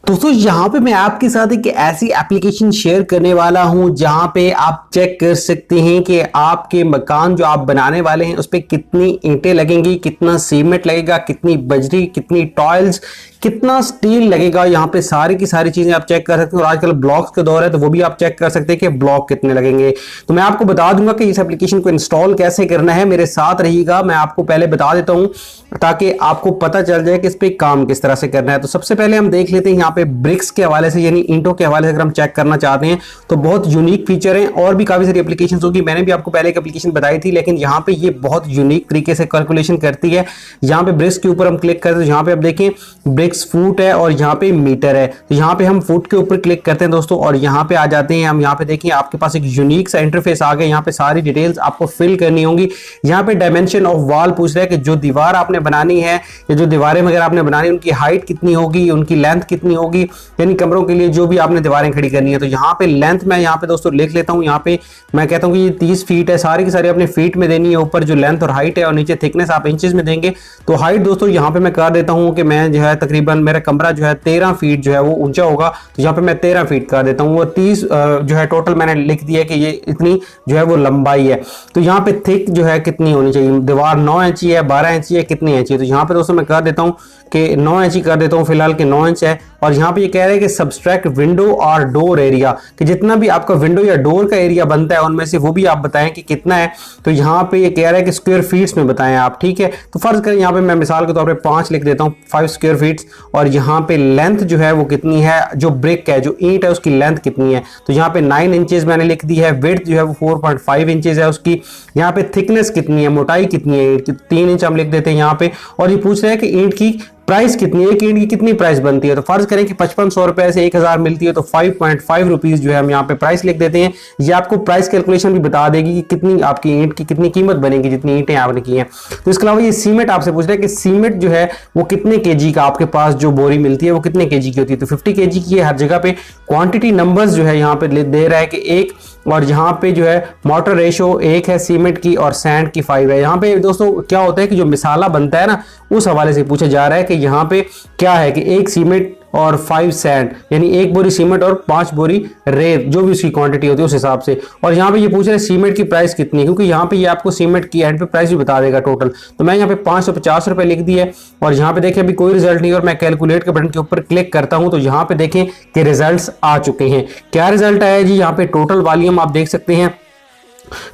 दोस्तों यहाँ पे मैं आपके साथ एक ऐसी एप्लीकेशन शेयर करने वाला हूँ जहाँ पे आप चेक कर सकते हैं कि आपके मकान जो आप बनाने वाले हैं उस पर कितनी ईंटें लगेंगी, कितना सीमेंट लगेगा, कितनी बजरी, कितनी टॉयल्स, कितना स्टील लगेगा। यहाँ पे सारी की सारी चीजें आप चेक कर सकते हैं और आजकल ब्लॉक्स के दौर है तो वो भी आप चेक कर सकते हैं कि ब्लॉक कितने लगेंगे। तो मैं आपको बता दूंगा कि इस एप्लीकेशन को इंस्टॉल कैसे करना है, मेरे साथ रहिएगा। मैं आपको पहले बता देता हूँ ताकि आपको पता चल जाए कि इस पे काम किस तरह से करना है। तो सबसे पहले हम देख लेते हैं यहाँ पे ब्रिक्स के हवाले से, यानी ईंटों के हवाले से अगर हम चेक करना चाहते हैं तो बहुत यूनिक फीचर है। और भी काफी सारी एप्लीकेशन होगी, मैंने भी आपको पहले एक एप्लीकेशन बताई थी, लेकिन यहाँ पे ये बहुत यूनिक तरीके से कैलकुलेशन करती है। यहाँ पे ब्रिक्स के ऊपर हम क्लिक करते हैं, यहाँ पे आप देखें ब्रिक्स फुट है और यहाँ पे मीटर है। तो यहाँ पे हम फुट के ऊपर क्लिक करते हैं दोस्तों और यहाँ पे आ जाते हैं हम। यहाँ पे देखिए आपके पास एक यूनिक सा इंटरफेस आ गया। यहाँ पे सारी डिटेल्स आपको फिल करनी होंगी। यहाँ पे डायमेंशन ऑफ वॉल पूछ रहा है कि जो दीवार आपने बनानी है या जो दीवारें वगैरह आपने बनानी है उनकी हाइट कितनी होगी, उनकी लेंथ कितनी होगी, यानी कमरों के लिए जो भी आपने दीवारें खड़ी करनी है। तो यहाँ पे लेंथ मैं यहाँ पे दोस्तों लिख लेता हूँ। यहाँ पे मैं कहता हूँ कि ये 30 फीट है, सारी की सारी अपने फीट में देनी है। ऊपर जो लेंथ और हाइट है और नीचे थिकनेस आप इंचेस में देंगे। तो हाइट दोस्तों यहाँ पे मैं कर देता हूँ कि मैं जो है तकरीबन मेरा कमरा जो है 13 फीट जो है वो ऊंचा होगा। तो यहाँ पे मैं 13 फीट कर देता हूँ। वो 30 जो है टोटल मैंने लिख दिया कि ये इतनी जो है वो लंबाई है। तो यहाँ पे थिक जो है कितनी होनी चाहिए, दीवार 9 इंची है, 12 इंची है, कितनी इंची है। तो यहाँ पे दोस्तों मैं कर देता हूँ कि 9 इंची कर देता हूँ फिलहाल कि 9 इंच है। और यहाँ पे ये कह रहे हैं कि सब्सट्रैक्ट विंडो और डोर एरिया, कि जितना भी आपका विंडो या डोर का एरिया बनता है उनमें से वो भी आप बताएं कि कितना है। तो यहाँ पे ये कह रहा है कि स्क्वायर फीट्स में बताएं आप, ठीक है। तो फर्ज करें यहाँ पे मैं मिसाल के तौर पे 5 लिख देता हूँ, 5 स्क्वायर फीट्स। और यहाँ पे लेंथ जो है वो कितनी है, जो ब्रिक है, जो ईंट है उसकी लेंथ कितनी है। तो यहाँ पे 9 इंचेस मैंने लिख दी है। विड्थ जो है वो 4.5 इंचेस है उसकी। यहाँ पे थिकनेस कितनी है, मोटाई कितनी है ईंट की, 3 इंच हम लिख देते हैं यहाँ पे। और ये पूछ रहे हैं कि ईंट की प्राइस कितनी है, एक ईंट की कितनी प्राइस बनती है। तो फर्ज करें कि 5500 रुपए से 1000 मिलती है तो 5.5 रुपीज जो है हम यहाँ पे प्राइस लिख देते हैं। ये आपको प्राइस कैलकुलेशन भी बता देगी कि कितनी आपकी ईंट की कितनी कीमत बनेगी जितनी ईंटें आपने की हैं। तो इसके अलावा ये सीमेंट आपसे पूछ रहा है कि सीमेंट जो है वो कितने केजी का आपके पास जो बोरी मिलती है वो कितने केजी की होती है। तो 50 केजी की है हर जगह पे। क्वांटिटी नंबर्स जो है यहाँ पे दे रहा है कि 1, और यहाँ पे जो है मोटर रेशो 1 है सीमेंट की और सैंड की 5 है। यहाँ पे दोस्तों क्या होता है कि जो मिसाला बनता है ना उस हवाले से पूछा जा रहा है कि यहाँ पे क्या है कि 1 सीमेंट और 5 सैंड, यानी 1 बोरी सीमेंट और 5 बोरी रेत, जो भी उसकी क्वांटिटी होती है उस हिसाब से। और यहाँ पे ये पूछ रहे हैं सीमेंट की प्राइस कितनी है, क्योंकि यहाँ पे ये आपको सीमेंट की एंड पे प्राइस भी बता देगा टोटल। तो मैं यहाँ पे 550 रुपए लिख दी है। और यहाँ पे देखें अभी कोई रिजल्ट नहीं, और मैं कैलकुलेट के बटन के ऊपर क्लिक करता हूँ तो यहाँ पे देखें कि रिजल्ट आ चुके हैं। क्या रिजल्ट आया जी, यहाँ पे टोटल वॉल्यूम आप देख सकते हैं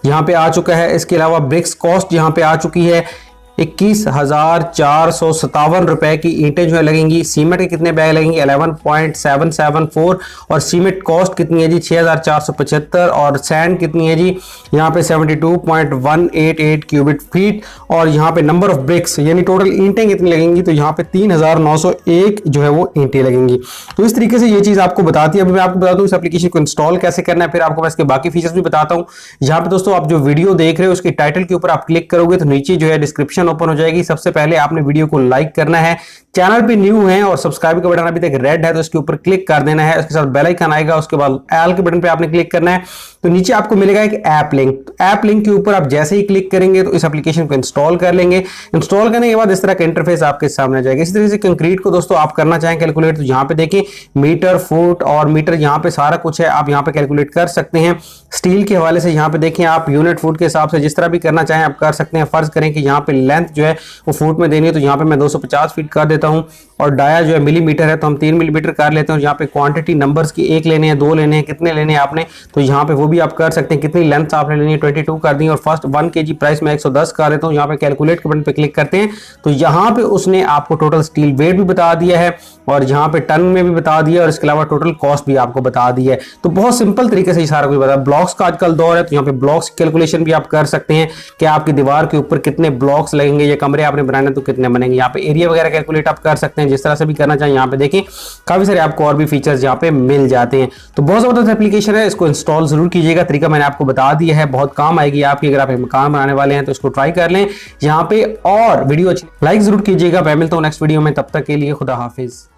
यहाँ पे आ चुका है। इसके अलावा ब्रिक्स कॉस्ट यहाँ पे आ चुकी है 21,457 रुपए की ईंटें जो है लगेंगी। सीमेंट के कितने बैग लगेंगे 11.774। और सीमेंट कॉस्ट कितनी है जी 6,475। और सैंड कितनी है जी यहाँ पे 72.188 क्यूबिक फीट। और यहाँ पे नंबर ऑफ ब्रिक्स यानी टोटल ईंटें कितनी लगेंगी, तो यहाँ पे 3,901 जो है वो ईंटें लगेंगी। तो इस तरीके से ये चीज आपको बताती है। अभी मैं आपको बता दूं इस एप्लीकेशन को इंस्टॉल कैसे करना है, फिर आपको मैं इसके बाकी फीचर्स भी बताता हूँ। यहाँ पे दोस्तों आप जो वीडियो देख रहे हो उसके टाइटल के ऊपर आप क्लिक करोगे तो नीचे जो है डिस्क्रिप्शन ओपन हो जाएगी। सबसे पहले आपने वीडियो को लाइक करना है, चैनल पे न्यू है और सब्सक्राइब का बटन अभी तक रेड है तो इसके ऊपर क्लिक कर देना है। उसके साथ बेल आइकन आएगा, उसके बाद ऑल के बटन पे आपने क्लिक करना है। तो नीचे आपको मिलेगा एक ऐप लिंक। तो ऐप लिंक के ऊपर आप जैसे ही क्लिक करेंगे तो इस एप्लीकेशन को इंस्टॉल कर लेंगे। इंस्टॉल करने के बाद इस तरह का इंटरफेस आपके सामने आ जाएगा। इसी तरीके से कंक्रीट को दोस्तों आप करना चाहें कैलकुलेट तो यहाँ पे देखिए मीटर, फुट और मीटर यहाँ पे सारा कुछ है, आप यहाँ पे कैलकुलेट कर सकते हैं। स्टील के हवाले से यहाँ पे देखें आप यूनिट फुट के हिसाब से जिस तरह भी करना चाहें आप कर सकते हैं। फर्ज करें कि यहाँ पे लेंथ जो है वो फुट में देनी है तो यहाँ पे मैं 250 फीट कर देता हूँ। और डाया जो है मिलीमीटर है तो हम 3 मिलीमीटर कर लेते हैं। यहाँ पे क्वांटिटी नंबर्स की 1 लेने हैं, 2 लेने हैं, कितने लेने हैं आपने, तो यहाँ पे वो भी आप कर सकते हैं। कितनी लेंथ आपने लेनी है 22 कर दी। और फर्स्ट 1 kg प्राइस में 110 कर देता हूँ। यहाँ पे कैलकुलेट के बटन पे क्लिक करते हैं तो यहाँ पे उसने आपको टोटल स्टील वेट भी बता दिया है और यहाँ पे टन में भी बता दिया और इसके अलावा टोटल कॉस्ट भी आपको बता दी है। तो बहुत सिंपल तरीके से सारा कुछ बता। ब्लॉक्स का आजकल दौर है तो यहाँ पे ब्लॉक्स कैलकुलेशन भी आप कर सकते हैं कि आपकी दीवार के ऊपर कितने ब्लॉक्स लगेंगे, ये कमरे आपने बनाने तो कितने बनेंगे। यहाँ पे एरिया वगैरह कैलकुलेट आप कर सकते हैं, जिस तरह से भी करना चाहिए। यहाँ पे देखें काफी सारे आपको और भी फीचर्स यहाँ पे मिल जाते हैं। तो बहुत जबरदस्त एप्लीकेशन है, इसको इंस्टॉल जरूर कीजिएगा। तरीका मैंने आपको बता दिया है, बहुत काम आएगी आपकी अगर आप मकान बनाने वाले हैं तो इसको ट्राई कर लें यहाँ पे। और वीडियो अच्छी लाइक जरूर कीजिएगा। मैं मिलता हूँ नेक्स्ट वीडियो में, तब तक के लिए खुदा हाफिज।